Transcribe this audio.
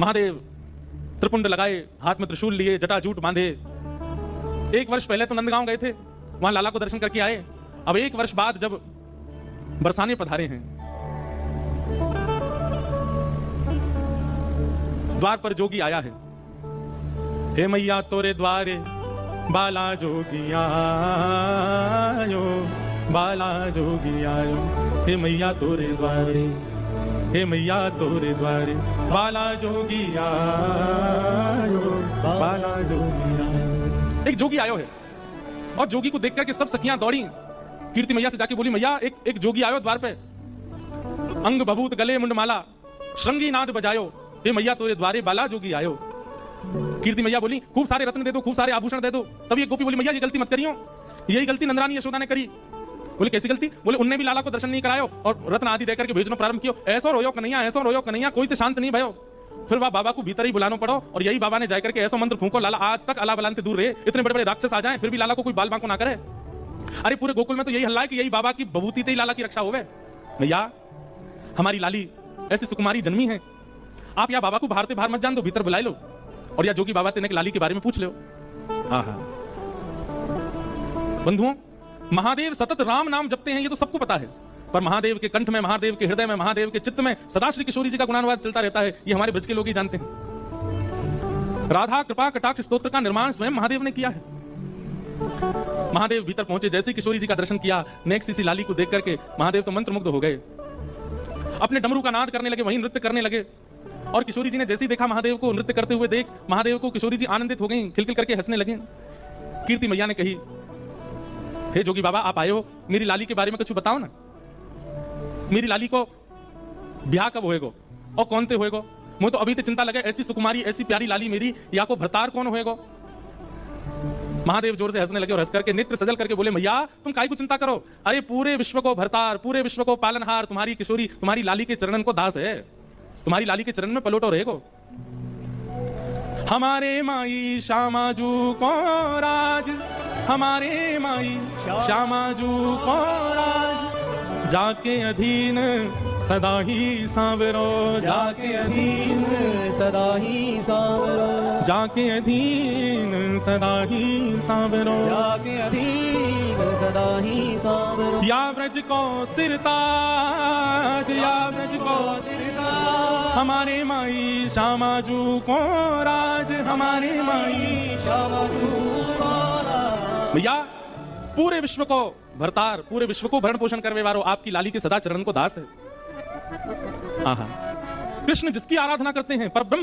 महादेव त्रिपुंड लगाए, हाथ में त्रिशूल लिए, जटाजूट बांधे। 1 वर्ष पहले तो नंदगांव गए थे, वहां लाला को दर्शन करके आए। अब 1 वर्ष बाद जब बरसाने पधारे हैं, द्वार पर जोगी आया है। हे मैया तोरे द्वारे बाला जोगी आयो, बाला जोगी आयो। हे मैया तोरे द्वारे, हे मैया तोरे द्वारे बाला जोगी आयो, बाला जोगी आयो। एक जोगी आयो है और जोगी को देख करके सब सखियां दौड़ी, कीर्ति मैया से जाके बोली, मैया एक जोगी आयो द्वार पे, अंग बभूत गले मुंड माला, श्रृंगी नाद बजायो। हे मैया तोरे द्वारे बाला जोगी आयो। कीर्ति मैया बोली, खूब सारे रत्न दे दो, खूब सारे आभूषण दे दो। तब ये गोपी बोली, मैया ये गलती मत करियो, यही गलती नंदरानी यशोदा ने करी। बोले कैसी गलती? बोले उनने भी लाला को दर्शन नहीं करायो और रत्न आदि देकर के भेजना प्रारंभ किया। ऐसो रोयो कन्हैया, ऐसो रोयो कन्हैया, कोई तो शांत नहीं भयो। फिर वह बाबा को भीतर ही बुलाना पड़ो और यही बाबा ने जाकर के ऐसा मंत्र फूंको, लाला आज तक अला बलान से दूर रहे। इतने बड़े बड़े राक्षस आ जाएं फिर भी लाला को कोई बाल बांको ना करे। अरे पूरे गोकुल में तो यही हल्ला है कि यही बाबा की बभूति ही लाला की रक्षा होवे। भैया हमारी लाली ऐसी सुकुमारी जन्मी है, आप या बाबा को बाहर से बाहर मत जान दो, भीतर बुला लो और या जोगी बाबा तेने लाली के बारे में पूछ लो। बंधुओं, महादेव सतत राम नाम जपते हैं ये तो सबको पता है, पर महादेव के कंठ में, महादेव के हृदय में, महादेव के चित्त में सदा श्री किशोरी जी का गुणानुवाद चलता रहता है। ये हमारे ब्रज के लोग ही जानते हैं। राधा कृपा कटाक्ष स्तोत्र का निर्माण स्वयं महादेव ने किया है। महादेव भीतर पहुंचे, जैसे ही किशोरी जी का दर्शन किया, नेक्स्ट सी लाली को देख करके महादेव तो मंत्रमुग्ध हो गए, अपने डमरू का नाद करने लगे, वहीं नृत्य करने लगे। और किशोरी जी ने जैसे ही देखा महादेव को नृत्य करते हुए देख, महादेव को किशोरी जी आनंदित हो गई, खिलखिल करके हंसने लगे। कीर्ति मैया ने कही, हे जोगी बाबा आप आए हो, मेरी लाली के बारे में कुछ बताओ ना, मेरी लाली को ब्याह कब होएगा और कौन ते होएगा? मुझे तो अभी तो चिंता लगे, ऐसी सुकुमारी ऐसी प्यारी लाली मेरी, या को भरतार कौन होएगा? महादेव जोर से हंसने लगे और हंस करके नेत्र सजल करके बोले, मैया तुम काहे को चिंता करो, अरे पूरे विश्व को भरतार, पूरे विश्व को पालनहार तुम्हारी किशोरी, तुम्हारी लाली के चरणन को दास है, तुम्हारी लाली के चरण में पलोटो रहेगो। हमारे माई श्यामाजू को राज, हमारे माई श्यामाजू को राज, जाके अधीन सदा ही सांवरो, जाके अधीन सदा ही सांवरो, जाके अधीन सदा ही सांवरो, जाके अधीन सदा ही सांवरो। या ब्रज को सिरताज, या ब्रज को सिरताज, हमारे माई श्यामाजू को राज, हमारे माई श्यामाजू को राज। भैया पूरे विश्व को भरतार, पूरे विश्व को भरण पोषण करने वालों आपकी लाली के सदा चरण को दास है। कृष्ण जिसकी आराधना करते हैं, पर ब्रह्म